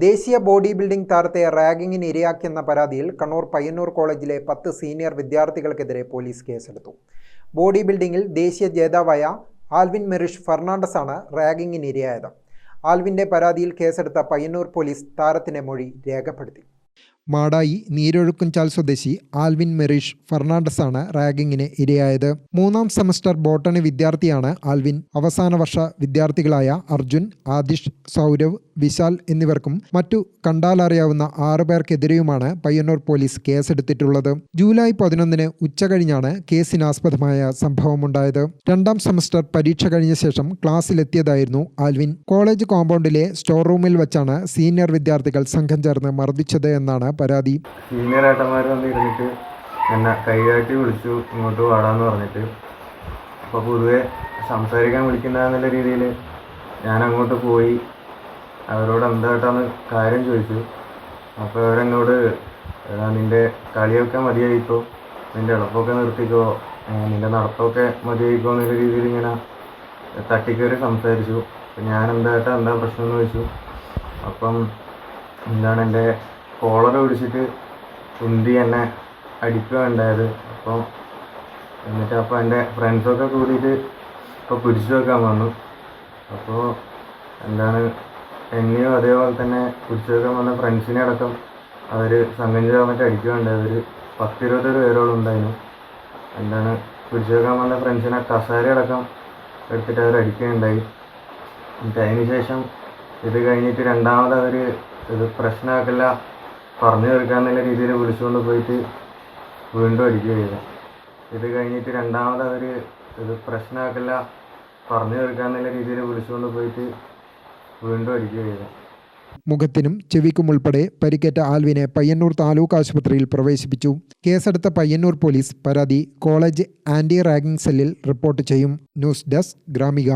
ദേശീയ body building താരത്തെ റാഗിങ്ങിന് ഇരയാക്കിയെന്ന പരാതിയിൽ കണ്ണൂർ പയ്യന്നൂർ കോളേജിലെ 10 സീനിയർ വിദ്യാർത്ഥികൾക്കെതിരെ പോലീസ് കേസെടുത്തു. ബോഡി ബിൽഡിംഗിൽ ദേശീയ ജേതാവായ ആൽവിൻ മെറിഷ് ഫെർണാണ്ടസാണ് റാഗിങ്ങിന് ഇരയായത്. ആൽവിൻ്റെ പരാതിയിൽ കേസെടുത്ത പയ്യന്നൂർ പോലീസ് താരത്തിൻ്റെ മൊഴി രേഖപ്പെടുത്തി. മാടായി നീരൊഴുക്കുംചാൽ സ്വദേശി ആൽവിൻ മെറിഷ് ഫെർണാണ്ടസാണ് റാഗിങ്ങിന് ഇരയായത്. 3ാം സെമസ്റ്റർ ബോട്ടണി വിദ്യാർത്ഥിയാണ് ആൽവിൻ. അവസാന വർഷ വിദ്യാർത്ഥികളായ അർജുൻ, ആദിഷ്, സൗരവ്, വിശാൽ എന്നിവർക്കും മറ്റു കണ്ടാലറിയാവുന്ന 6 പേർക്കെതിരെയുമാണ് പയ്യന്നൂർ പോലീസ് കേസെടുത്തിട്ടുള്ളത്. ജൂലൈ 11 ഉച്ചകഴിഞ്ഞാണ് കേസിനാസ്പദമായ സംഭവമുണ്ടായത്. 2ാം സെമസ്റ്റർ പരീക്ഷ കഴിഞ്ഞ ശേഷം ക്ലാസ്സിലെത്തിയതായിരുന്നു ആൽവിൻ. കോളേജ് കോമ്പൗണ്ടിലെ സ്റ്റോർ റൂമിൽ വെച്ചാണ് സീനിയർ വിദ്യാർത്ഥികൾ സംഘം ചേർന്ന് മർദ്ദിച്ചത് എന്നാണ് പരാതി. സീനിയർ ഏട്ടന്മാർ വന്നിരുന്നിട്ട് എന്നെ കൈകാട്ടി വിളിച്ചു, ഇങ്ങോട്ട് വാടാന്ന് പറഞ്ഞിട്ട്. അപ്പോൾ പൊതുവെ സംസാരിക്കാൻ വിളിക്കുന്നതെന്നുള്ള രീതിയിൽ ഞാൻ അങ്ങോട്ട് പോയി അവരോട് എന്തായിട്ടാണ് കാര്യം ചോദിച്ചു. അപ്പോൾ അവരെന്നോട് നിൻ്റെ കളിയൊക്കെ മതിയായിക്കോ, നിൻ്റെ എളുപ്പമൊക്കെ നിർത്തിക്കോ, നിൻ്റെ നടത്തമൊക്കെ മതിയായിക്കോ എന്നുള്ള രീതിയിൽ ഇങ്ങനെ തട്ടിക്കയറി സംസാരിച്ചു. ഞാൻ എന്താ പ്രശ്നം എന്ന് ചോദിച്ചു. അപ്പം എൻ്റെ കോളർ പിടിച്ചിട്ട് ഉന്തി എന്നെ അടിക്കുക ഉണ്ടായത്. അപ്പോൾ എൻ്റെ ഫ്രണ്ട്സൊക്കെ കൂടിയിട്ട് ഇപ്പോൾ പിടിച്ചു വെക്കാൻ വന്നു. അപ്പോൾ എന്നെയും അതേപോലെ തന്നെ പിടിച്ചു വെക്കാൻ വന്ന ഫ്രണ്ട്സിനെ അടക്കം അവർ സംഘം ചേർന്നിട്ട് അടിക്കുക ഉണ്ടായത്. ഒരു 10-20 പേരോളം ഉണ്ടായിരുന്നു. പിടിച്ചു വെക്കാൻ വന്ന ഫ്രണ്ട്സിനെ കസാര അടക്കം എടുത്തിട്ട് അവർ അടിക്കുകയുണ്ടായി. അതിന് ശേഷം ഇത് കഴിഞ്ഞിട്ട് രണ്ടാമത് അവർ ഇത് പ്രശ്നമാക്കില്ല പറഞ്ഞു തീർക്കാന്നുള്ള രീതിയിൽ വിളിച്ചുകൊണ്ട് പോയിട്ട് വീണ്ടും അടിക്കുക ചെയ്തു. ഇത് കഴിഞ്ഞിട്ട് രണ്ടാമത് അവർ ഇത് പ്രശ്നമാക്കില്ല പറഞ്ഞു തീർക്കാന്നുള്ള രീതിയിൽ വിളിച്ചുകൊണ്ട് പോയിട്ട് വീണ്ടും അടിക്കുക ചെയ്തു. മുഖത്തിനും ചെവിക്കും ഉൾപ്പെടെ പരിക്കേറ്റ ആൽവിനെ പയ്യന്നൂർ താലൂക്ക് ആശുപത്രിയിൽ പ്രവേശിപ്പിച്ചു. കേസെടുത്ത പയ്യന്നൂർ പോലീസ് പരാതി കോളേജ് ആന്റി റാഗിംഗ് സെല്ലിൽ റിപ്പോർട്ട് ചെയ്യും. News desk Gramika.